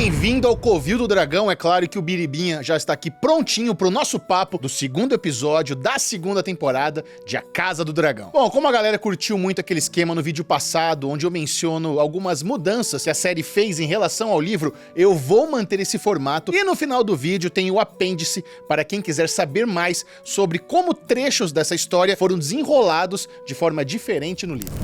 Bem-vindo ao Covil do Dragão. É claro que o Biribinha já está aqui prontinho pro nosso papo do segundo episódio da segunda temporada de A Casa do Dragão. Bom, como a galera curtiu muito aquele esquema no vídeo passado, onde eu menciono algumas mudanças que a série fez em relação ao livro, eu vou manter esse formato e no final do vídeo tem o apêndice para quem quiser saber mais sobre como trechos dessa história foram desenrolados de forma diferente no livro.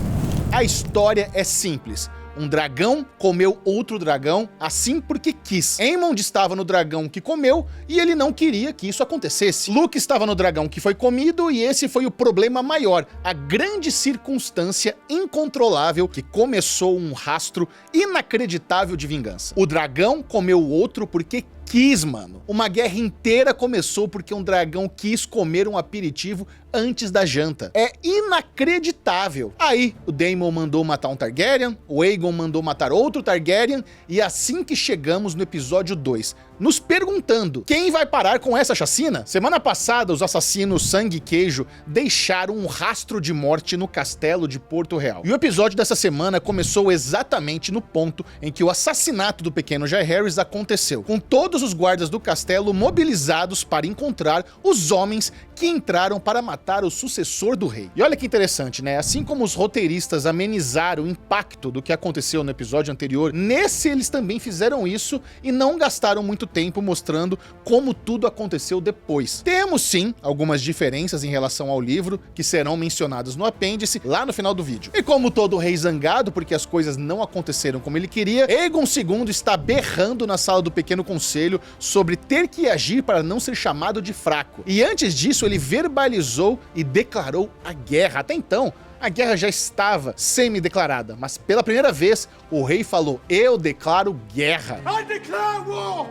A história é simples. Um dragão comeu outro dragão, assim porque quis. Aemond estava no dragão que comeu e ele não queria que isso acontecesse. Luke estava no dragão que foi comido e esse foi o problema maior, a grande circunstância incontrolável que começou um rastro inacreditável de vingança. O dragão comeu o outro porque quis, mano. Uma guerra inteira começou porque um dragão quis comer um aperitivo antes da janta. É inacreditável. Aí, o Daemon mandou matar um Targaryen, o Aegon mandou matar outro Targaryen, e assim que chegamos no episódio 2, nos perguntando, quem vai parar com essa chacina? Semana passada, os assassinos Sangue e Queijo deixaram um rastro de morte no castelo de Porto Real. E o episódio dessa semana começou exatamente no ponto em que o assassinato do pequeno Jaehaerys aconteceu, com todos os guardas do castelo mobilizados para encontrar os homens que entraram para matar o sucessor do rei. E olha que interessante, né? Assim como os roteiristas amenizaram o impacto do que aconteceu no episódio anterior, nesse eles também fizeram isso e não gastaram muito tempo mostrando como tudo aconteceu depois. Temos sim algumas diferenças em relação ao livro, que serão mencionadas no apêndice lá no final do vídeo. E como todo rei zangado porque as coisas não aconteceram como ele queria, Aegon II está berrando na sala do pequeno conselho sobre ter que agir para não ser chamado de fraco. E antes disso ele verbalizou e declarou a guerra. Até então, a guerra já estava semi-declarada, mas pela primeira vez o rei falou: eu declaro guerra. I declare war!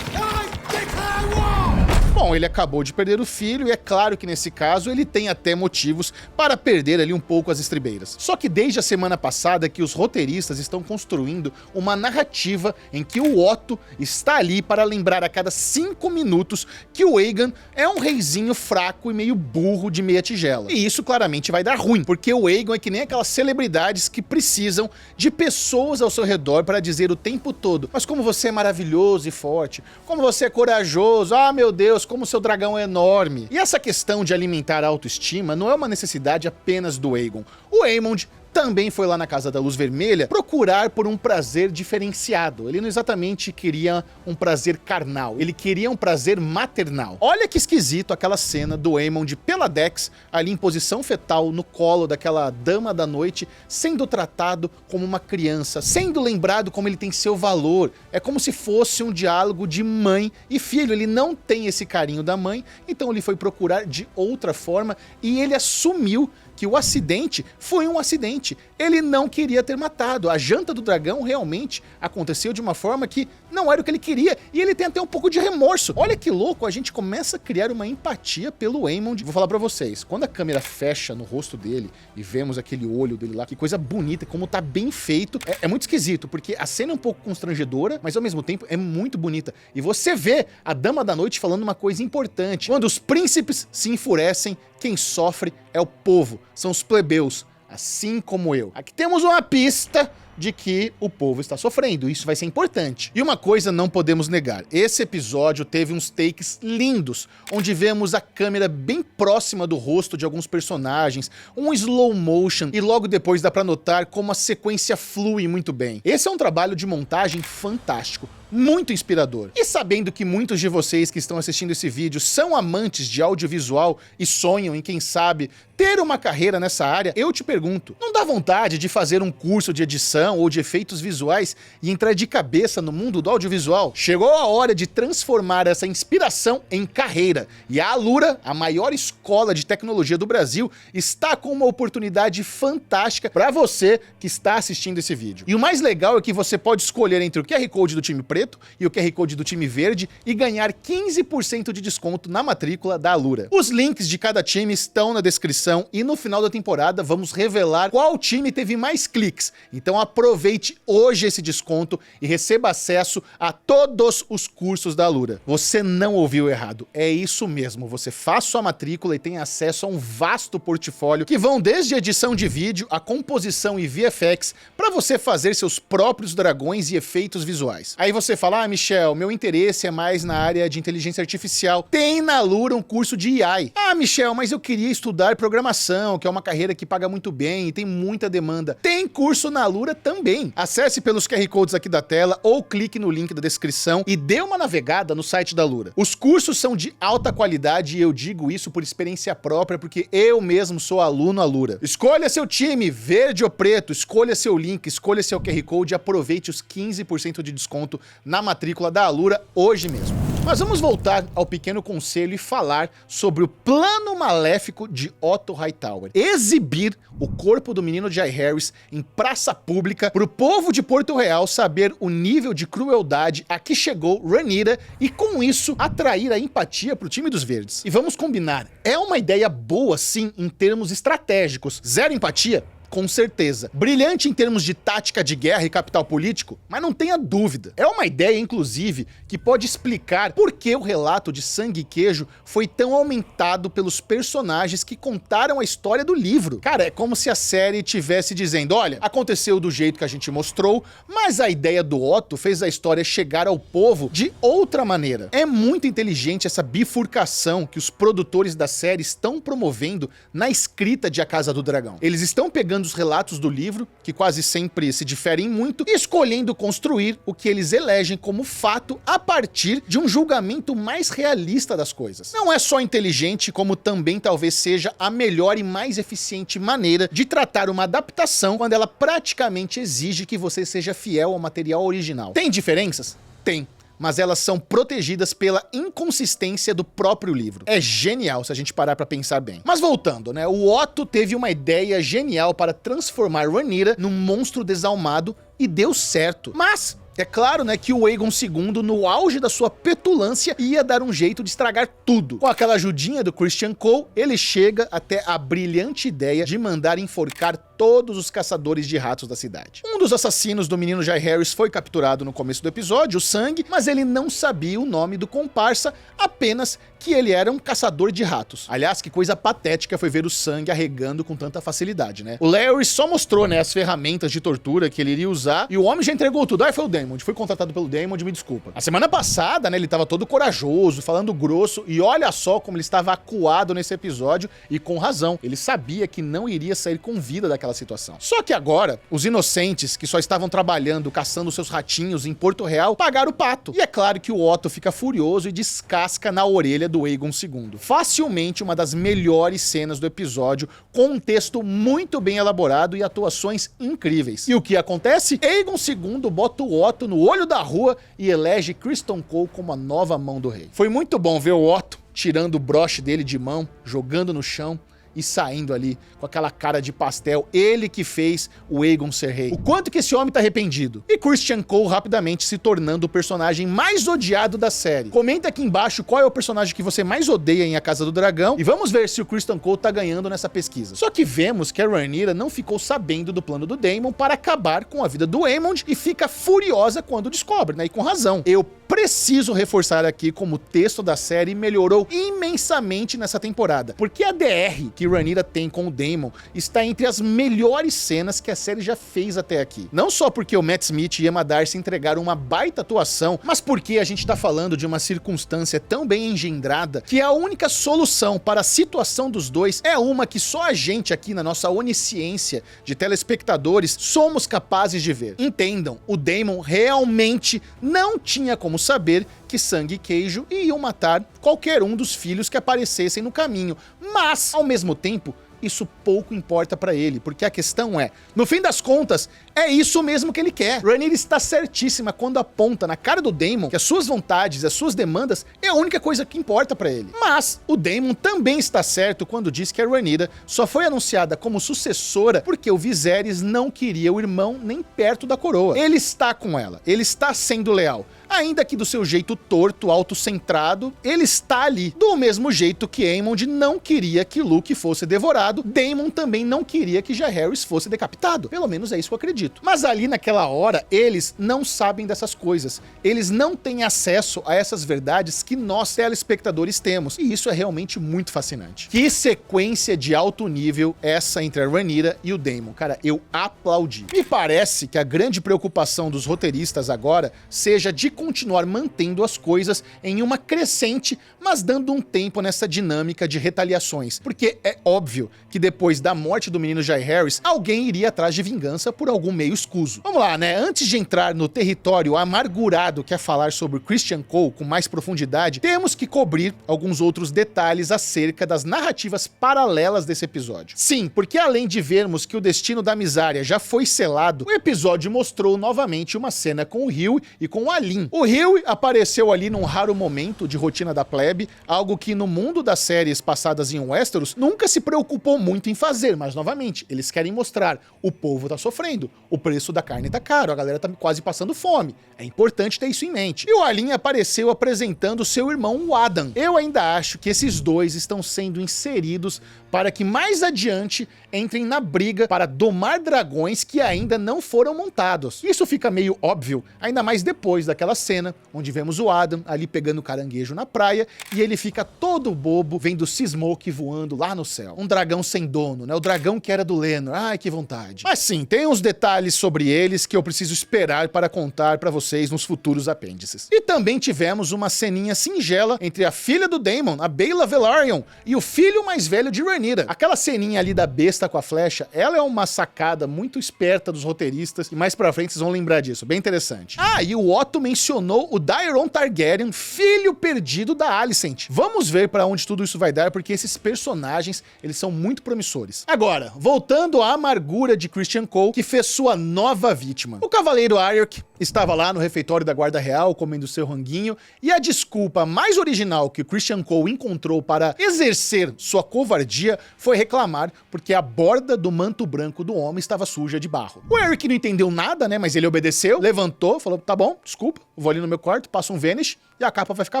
I declare war! Bom, ele acabou de perder o filho e é claro que nesse caso ele tem até motivos para perder ali um pouco as estribeiras. Só que desde a semana passada que os roteiristas estão construindo uma narrativa em que o Otto está ali para lembrar a cada 5 minutos que o Aegon é um reizinho fraco e meio burro de meia tigela. E isso claramente vai dar ruim, porque o Aegon é que nem aquelas celebridades que precisam de pessoas ao seu redor para dizer o tempo todo: mas como você é maravilhoso e forte, como você é corajoso, ah meu Deus, como seu dragão é enorme. E essa questão de alimentar a autoestima não é uma necessidade apenas do Aegon. O Aemond também foi lá na Casa da Luz Vermelha procurar por um prazer diferenciado. Ele não exatamente queria um prazer carnal, ele queria um prazer maternal. Olha que esquisito aquela cena do Aemond pela Dex, ali em posição fetal no colo daquela dama da noite, sendo tratado como uma criança, sendo lembrado como ele tem seu valor. É como se fosse um diálogo de mãe e filho. Ele não tem esse carinho da mãe, então ele foi procurar de outra forma e ele assumiu que o acidente foi um acidente. Ele não queria ter matado. A janta do dragão realmente aconteceu de uma forma que não era o que ele queria. E ele tem até um pouco de remorso. Olha que louco, a gente começa a criar uma empatia pelo Aemond. Vou falar pra vocês, quando a câmera fecha no rosto dele e vemos aquele olho dele lá, que coisa bonita, como tá bem feito. É muito esquisito, porque a cena é um pouco constrangedora, mas ao mesmo tempo é muito bonita. E você vê a Dama da Noite falando uma coisa importante. Quando os príncipes se enfurecem, quem sofre é o povo, são os plebeus, assim como eu. Aqui temos uma pista de que o povo está sofrendo, isso vai ser importante. E uma coisa não podemos negar, esse episódio teve uns takes lindos, onde vemos a câmera bem próxima do rosto de alguns personagens, um slow motion, e logo depois dá pra notar como a sequência flui muito bem. Esse é um trabalho de montagem fantástico, muito inspirador. E sabendo que muitos de vocês que estão assistindo esse vídeo são amantes de audiovisual e sonham em, quem sabe, ter uma carreira nessa área, eu te pergunto, não dá vontade de fazer um curso de edição ou de efeitos visuais e entrar de cabeça no mundo do audiovisual? Chegou a hora de transformar essa inspiração em carreira, e a Alura, a maior escola de tecnologia do Brasil, está com uma oportunidade fantástica para você que está assistindo esse vídeo. E o mais legal é que você pode escolher entre o QR Code do time preto preto e o QR Code do time verde e ganhar 15% de desconto na matrícula da Alura. Os links de cada time estão na descrição e no final da temporada vamos revelar qual time teve mais cliques. Então aproveite hoje esse desconto e receba acesso a todos os cursos da Alura. Você não ouviu errado, é isso mesmo, você faz sua matrícula e tem acesso a um vasto portfólio que vão desde edição de vídeo, a composição e VFX para você fazer seus próprios dragões e efeitos visuais. Aí você fala, Michel, meu interesse é mais na área de inteligência artificial. Tem na Alura um curso de AI. Michel, mas eu queria estudar programação, que é uma carreira que paga muito bem e tem muita demanda. Tem curso na Alura também. Acesse pelos QR Codes aqui da tela ou clique no link da descrição e dê uma navegada no site da Alura. Os cursos são de alta qualidade e eu digo isso por experiência própria, porque eu mesmo sou aluno Alura. Escolha seu time, verde ou preto, escolha seu link, escolha seu QR Code e aproveite os 15% de desconto na matrícula da Alura hoje mesmo. Mas vamos voltar ao pequeno conselho e falar sobre o plano maléfico de Otto Hightower. Exibir o corpo do menino Jai Harris em praça pública para o povo de Porto Real saber o nível de crueldade a que chegou Rhaenyra e com isso atrair a empatia para o time dos verdes. E vamos combinar, é uma ideia boa sim em termos estratégicos. Zero empatia? Com certeza. Brilhante em termos de tática de guerra e capital político, mas não tenha dúvida. É uma ideia, inclusive, que pode explicar por que o relato de Sangue e Queijo foi tão aumentado pelos personagens que contaram a história do livro. Cara, é como se a série estivesse dizendo, olha, aconteceu do jeito que a gente mostrou, mas a ideia do Otto fez a história chegar ao povo de outra maneira. É muito inteligente essa bifurcação que os produtores da série estão promovendo na escrita de A Casa do Dragão. Eles estão pegando os relatos do livro, que quase sempre se diferem muito, e escolhendo construir o que eles elegem como fato a partir de um julgamento mais realista das coisas. Não é só inteligente, como também talvez seja a melhor e mais eficiente maneira de tratar uma adaptação quando ela praticamente exige que você seja fiel ao material original. Tem diferenças? Tem. Mas elas são protegidas pela inconsistência do próprio livro. É genial se a gente parar pra pensar bem. Mas voltando, né? O Otto teve uma ideia genial para transformar Rhaenyra num monstro desalmado e deu certo. Mas é claro, né, que o Aegon II, no auge da sua petulância, ia dar um jeito de estragar tudo. Com aquela ajudinha do Criston Cole, ele chega até a brilhante ideia de mandar enforcar todos os caçadores de ratos da cidade. Um dos assassinos do menino Jai Harris foi capturado no começo do episódio, o Sangue, mas ele não sabia o nome do comparsa, apenas que ele era um caçador de ratos. Aliás, que coisa patética foi ver o Sangue arregando com tanta facilidade, né? O Larry só mostrou, né, as ferramentas de tortura que ele iria usar e o homem já entregou tudo. Foi o Daemon, foi contratado pelo Daemon, me desculpa. A semana passada, né, ele tava todo corajoso, falando grosso, e olha só como ele estava acuado nesse episódio, e com razão. Ele sabia que não iria sair com vida daquela situação. Só que agora, os inocentes que só estavam trabalhando, caçando seus ratinhos em Porto Real, pagaram o pato. E é claro que o Otto fica furioso e descasca na orelha do Aegon II. Facilmente uma das melhores cenas do episódio, com um texto muito bem elaborado e atuações incríveis. E o que acontece? Aegon II bota o Otto no olho da rua e elege Criston Cole como a nova mão do rei. Foi muito bom ver o Otto tirando o broche dele de mão, jogando no chão e saindo ali com aquela cara de pastel, ele que fez o Aegon ser rei. O quanto que esse homem tá arrependido. E Criston Cole rapidamente se tornando o personagem mais odiado da série. Comenta aqui embaixo qual é o personagem que você mais odeia em A Casa do Dragão e vamos ver se o Criston Cole tá ganhando nessa pesquisa. Só que vemos que a Rhaenyra não ficou sabendo do plano do Daemon para acabar com a vida do Aemond e fica furiosa quando descobre, né? E com razão. Eu preciso reforçar aqui como o texto da série melhorou imensamente nessa temporada, porque a DR que Rhaenyra tem com o Daemon está entre as melhores cenas que a série já fez até aqui. Não só porque o Matt Smith e Emma Darcy entregaram uma baita atuação, mas porque a gente tá falando de uma circunstância tão bem engendrada que a única solução para a situação dos dois é uma que só a gente aqui na nossa onisciência de telespectadores somos capazes de ver. Entendam, o Daemon realmente não tinha como saber que Sangue e Queijo iam matar qualquer um dos filhos que aparecessem no caminho, mas, ao mesmo tempo, isso pouco importa pra ele, porque a questão é, no fim das contas, é isso mesmo que ele quer. Rhaenyra está certíssima quando aponta na cara do Daemon que as suas vontades, as suas demandas é a única coisa que importa pra ele. Mas o Daemon também está certo quando diz que a Rhaenyra só foi anunciada como sucessora porque o Viserys não queria o irmão nem perto da coroa. Ele está com ela, ele está sendo leal. Ainda que do seu jeito torto, autocentrado, ele está ali. Do mesmo jeito que Aemond não queria que Luke fosse devorado, Daemon também não queria que Jaehaerys fosse decapitado. Pelo menos é isso que eu acredito. Mas ali naquela hora, eles não sabem dessas coisas. Eles não têm acesso a essas verdades que nós, telespectadores, temos. E isso é realmente muito fascinante. Que sequência de alto nível essa entre a Rhaenyra e o Daemon. Cara, eu aplaudi. Me parece que a grande preocupação dos roteiristas agora seja de continuar mantendo as coisas em uma crescente, mas dando um tempo nessa dinâmica de retaliações. Porque é óbvio que depois da morte do menino Jaehaerys, alguém iria atrás de vingança por algum meio escuso. Vamos lá, né? Antes de entrar no território amargurado que é falar sobre Criston Cole com mais profundidade, temos que cobrir alguns outros detalhes acerca das narrativas paralelas desse episódio. Sim, porque além de vermos que o destino da Mysaria já foi selado, o episódio mostrou novamente uma cena com o Hughie e com o Alynh. O Hughie apareceu ali num raro momento de rotina da plebe, algo que no mundo das séries passadas em Westeros nunca se preocupou muito em fazer, mas novamente, eles querem mostrar, o povo tá sofrendo, o preço da carne tá caro, a galera tá quase passando fome. É importante ter isso em mente. E o Alynh apareceu apresentando seu irmão, o Adan. Eu ainda acho que esses dois estão sendo inseridos para que mais adiante entrem na briga para domar dragões que ainda não foram montados. Isso fica meio óbvio, ainda mais depois daquela cena onde vemos o Adan ali pegando caranguejo na praia e ele fica todo bobo vendo Seasmoke voando lá no céu. Um dragão sem dono, né? O dragão que era do Lenor. Ai, que vontade. Mas sim, tem uns detalhes sobre eles que eu preciso esperar para contar para vocês nos futuros apêndices. E também tivemos uma ceninha singela entre a filha do Daemon, a Baela Velaryon, e o filho mais velho de Rhaenyra. Aquela ceninha ali da besta com a flecha, ela é uma sacada muito esperta dos roteiristas, e mais pra frente vocês vão lembrar disso, bem interessante. Ah, e o Otto mencionou o Daeron Targaryen, filho perdido da Alicent. Vamos ver pra onde tudo isso vai dar, porque esses personagens, eles são muito promissores. Agora, voltando à amargura de Criston Cole, que fez sua nova vítima. O cavaleiro Aryak estava lá no refeitório da Guarda Real, comendo seu ranguinho, e a desculpa mais original que o Criston Cole encontrou para exercer sua covardia foi reclamar porque a borda do manto branco do homem estava suja de barro. O Eric não entendeu nada, né, mas ele obedeceu, levantou, falou, tá bom, desculpa, vou ali no meu quarto, passo um Vanish e a capa vai ficar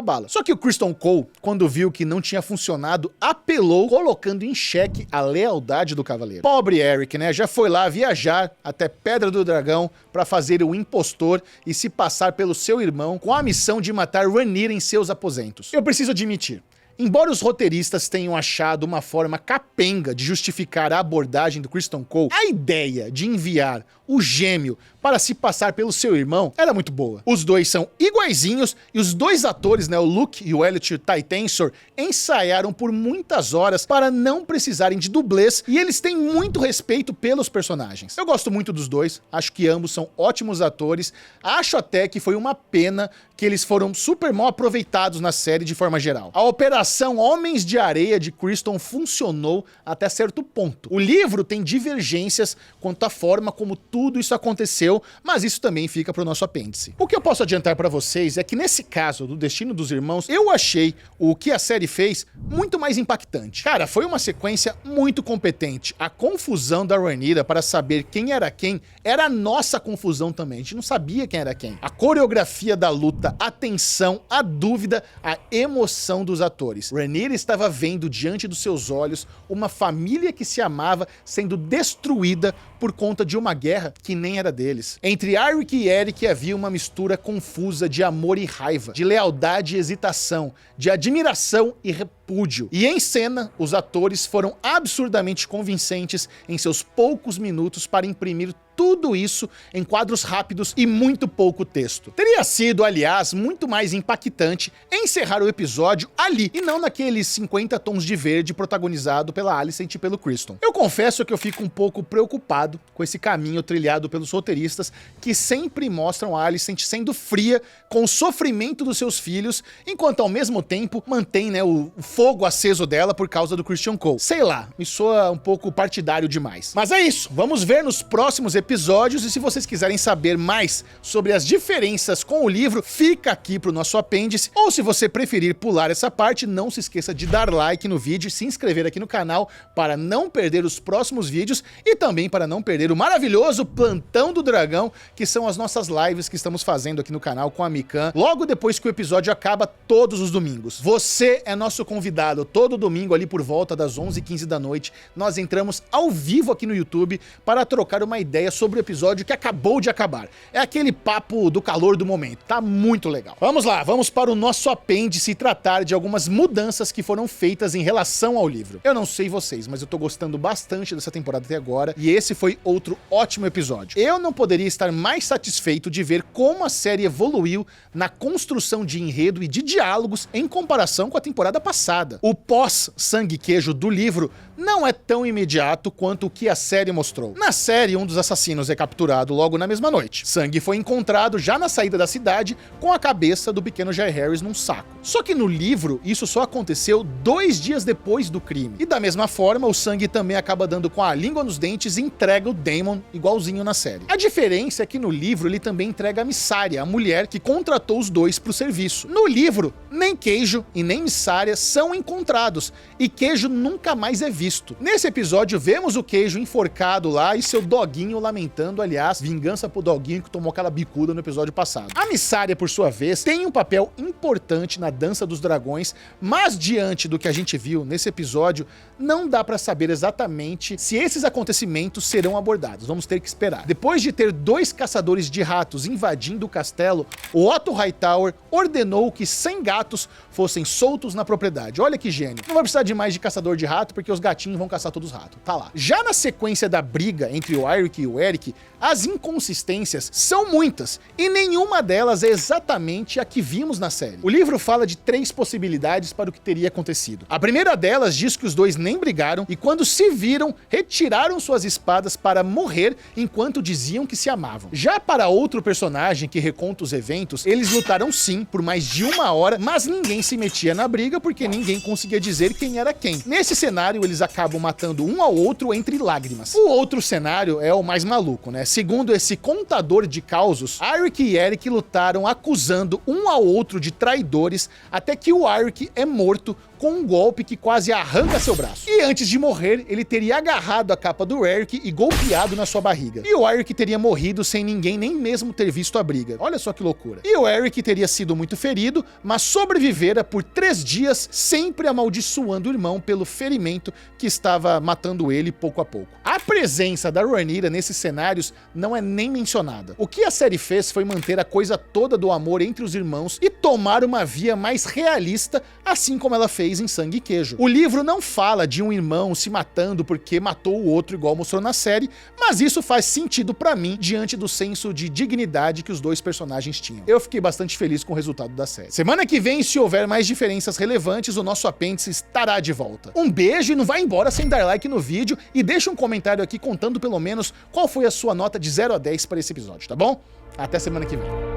bala. Só que o Criston Cole, quando viu que não tinha funcionado, apelou, colocando em xeque a lealdade do cavaleiro. Pobre Eric, né, já foi lá viajar até Pedra do Dragão para fazer o impostor e se passar pelo seu irmão com a missão de matar Rhaenyra em seus aposentos. Eu preciso admitir, embora os roteiristas tenham achado uma forma capenga de justificar a abordagem do Criston Cole, a ideia de enviar o gêmeo para se passar pelo seu irmão era muito boa. Os dois são iguaizinhos e os dois atores, né, o Luke e o Elliot Titensor, ensaiaram por muitas horas para não precisarem de dublês e eles têm muito respeito pelos personagens. Eu gosto muito dos dois, acho que ambos são ótimos atores, acho até que foi uma pena que eles foram super mal aproveitados na série de forma geral. A Operação Homens de Areia de Criston funcionou até certo ponto. O livro tem divergências quanto à forma como tudo isso aconteceu, mas isso também fica pro nosso apêndice. O que eu posso adiantar pra vocês é que nesse caso do Destino dos Irmãos, eu achei o que a série fez muito mais impactante. Cara, foi uma sequência muito competente. A confusão da Rhaenyra para saber quem era a nossa confusão também. A gente não sabia quem era quem. A coreografia da luta, a tensão, a dúvida, a emoção dos atores. Rhaenyra estava vendo diante dos seus olhos uma família que se amava sendo destruída por conta de uma guerra que nem era deles. Entre Aryak e Eric havia uma mistura confusa de amor e raiva, de lealdade e hesitação, de admiração e repúdio. E em cena, os atores foram absurdamente convincentes em seus poucos minutos para imprimir tudo isso em quadros rápidos e muito pouco texto. Teria sido, aliás, muito mais impactante encerrar o episódio ali, e não naqueles 50 tons de verde protagonizado pela Alicent e pelo Criston. Eu confesso que eu fico um pouco preocupado com esse caminho trilhado pelos roteiristas, que sempre mostram a Alicent sendo fria com o sofrimento dos seus filhos, enquanto ao mesmo tempo mantém, né, o fogo aceso dela por causa do Criston Cole. Sei lá, me soa um pouco partidário demais. Mas é isso, vamos ver nos próximos episódios, e se vocês quiserem saber mais sobre as diferenças com o livro, fica aqui pro nosso apêndice, ou se você preferir pular essa parte, não se esqueça de dar like no vídeo e se inscrever aqui no canal para não perder os próximos vídeos e também para não perder o maravilhoso Plantão do Dragão, que são as nossas lives que estamos fazendo aqui no canal com a Mikan, logo depois que o episódio acaba todos os domingos. Você é nosso convidado todo domingo ali por volta das 11h15 da noite. Nós entramos ao vivo aqui no YouTube para trocar uma ideia sobre o episódio que acabou de acabar. É aquele papo do calor do momento, tá muito legal. Vamos lá, vamos para o nosso apêndice e tratar de algumas mudanças que foram feitas em relação ao livro. Eu não sei vocês, mas eu tô gostando bastante dessa temporada até agora, e esse foi outro ótimo episódio. Eu não poderia estar mais satisfeito de ver como a série evoluiu na construção de enredo e de diálogos em comparação com a temporada passada. O pós-sangue e queijo do livro não é tão imediato quanto o que a série mostrou. Na série, um dos assassinos é capturado logo na mesma noite. Sangue foi encontrado já na saída da cidade com a cabeça do pequeno Jay Harris num saco. Só que no livro, isso só aconteceu 2 dias depois do crime. E da mesma forma, o Sangue também acaba dando com a língua nos dentes e entrega o Damon igualzinho na série. A diferença é que no livro ele também entrega a Missária, a mulher que contratou os dois pro serviço. No livro, nem Queijo e nem Missária são encontrados, e Queijo nunca mais é visto. Nesse episódio, vemos o Queijo enforcado lá e seu doguinho lamentando, aliás, vingança pro doguinho que tomou aquela bicuda no episódio passado. A Missária, por sua vez, tem um papel importante na Dança dos Dragões, mas diante do que a gente viu nesse episódio, não dá pra saber exatamente se esses acontecimentos serão abordados. Vamos ter que esperar. Depois de ter 2 caçadores de ratos invadindo o castelo, o Otto Hightower ordenou que 100 gatos fossem soltos na propriedade. Olha que gênio. Não vai precisar de mais de caçador de rato, porque os gatinhos vão caçar todos os ratos. Tá lá. Já na sequência da briga entre o Eric e o Eric, as inconsistências são muitas, e nenhuma delas é exatamente a que vimos na série. O livro fala de 3 possibilidades para o que teria acontecido. A primeira delas diz que os dois nem brigaram, e quando se viram, retiraram suas espadas para morrer enquanto diziam que se amavam. Já para outro personagem que reconta os eventos, eles lutaram sim por mais de 1 hora, mas ninguém se metia na briga porque ninguém conseguia dizer quem era quem. Nesse cenário, eles acabam matando um ao outro entre lágrimas. O outro cenário é o mais maluco, né? Segundo esse contador de causos, Eric e Eric lutaram acusando um ao outro de traidores, até que o Eric é morto com um golpe que quase arranca seu braço. E antes de morrer, ele teria agarrado a capa do Eric e golpeado na sua barriga. E o Eric teria morrido sem ninguém nem mesmo ter visto a briga. Olha só que loucura. E o Eric teria sido muito ferido, mas sobrevivera por 3 dias, sempre amaldiçoando o irmão pelo ferimento que estava matando ele pouco a pouco. A presença da Rhaenyra nesses cenários não é nem mencionada. O que a série fez foi manter a coisa toda do amor entre os irmãos e tomar uma via mais realista, assim como ela fez em Sangue e Queijo. O livro não fala de um irmão se matando porque matou o outro igual mostrou na série, mas isso faz sentido pra mim diante do senso de dignidade que os dois personagens tinham. Eu fiquei bastante feliz com o resultado da série. Semana que vem, se houver mais diferenças relevantes, o nosso apêndice estará de volta. Um beijo e não vai embora sem dar like no vídeo, e deixa um comentário aqui contando pelo menos qual foi a sua nota de 0 a 10 para esse episódio, tá bom? Até semana que vem.